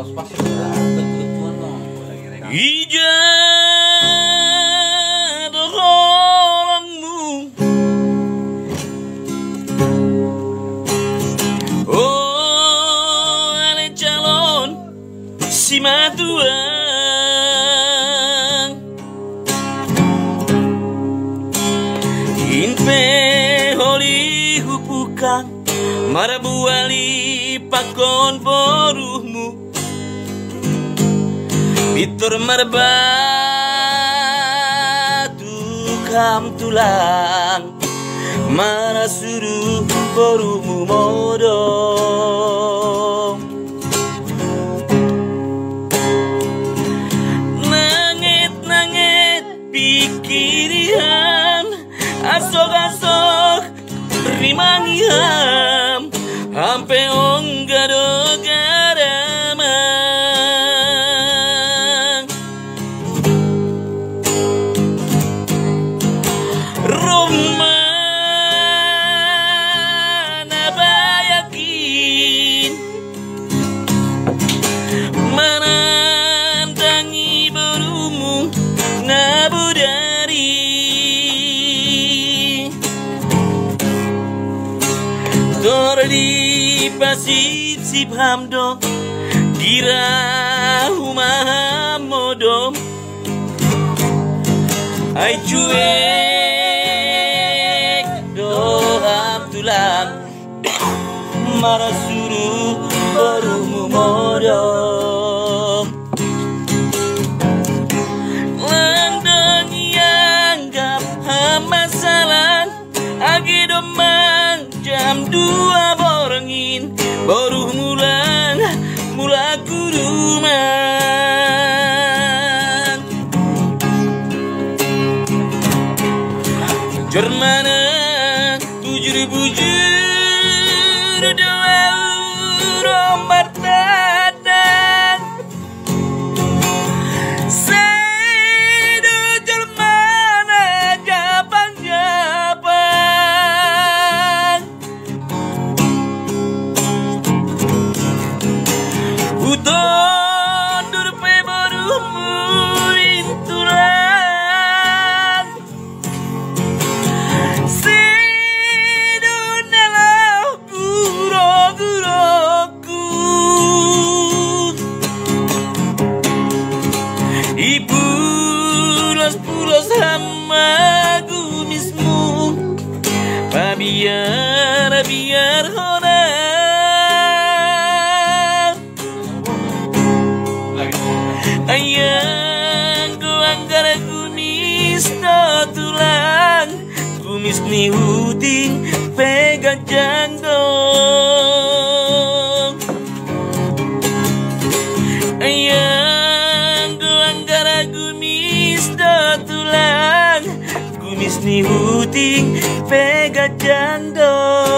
Ija orangmu, oh ale calon si matuang, inpe holi hupuka marabuali pakon boruhmu. Bitur marbatu kam tulang mana suruh borumu modong. Nangit pikirian asok rimangiam ampe onggado garama. Di pasip sip hamdo dira humah modom ai cuek doa tulang marah suruh barumu modom landang yang gap masalah agi domang jam 2 borengin baru mula kuruman Jermana 7.000 juru 2 euro martadan sedo Jermana Japang uton durpe barumu intulan sedunalah guro-guroku ipulos-pulos hama gumismu biar hona ayang goang gara gumis no tulang gumis ni huting pegang jangdong ayang goang gara gumis no tulang gumis ni huting pegang jangdong.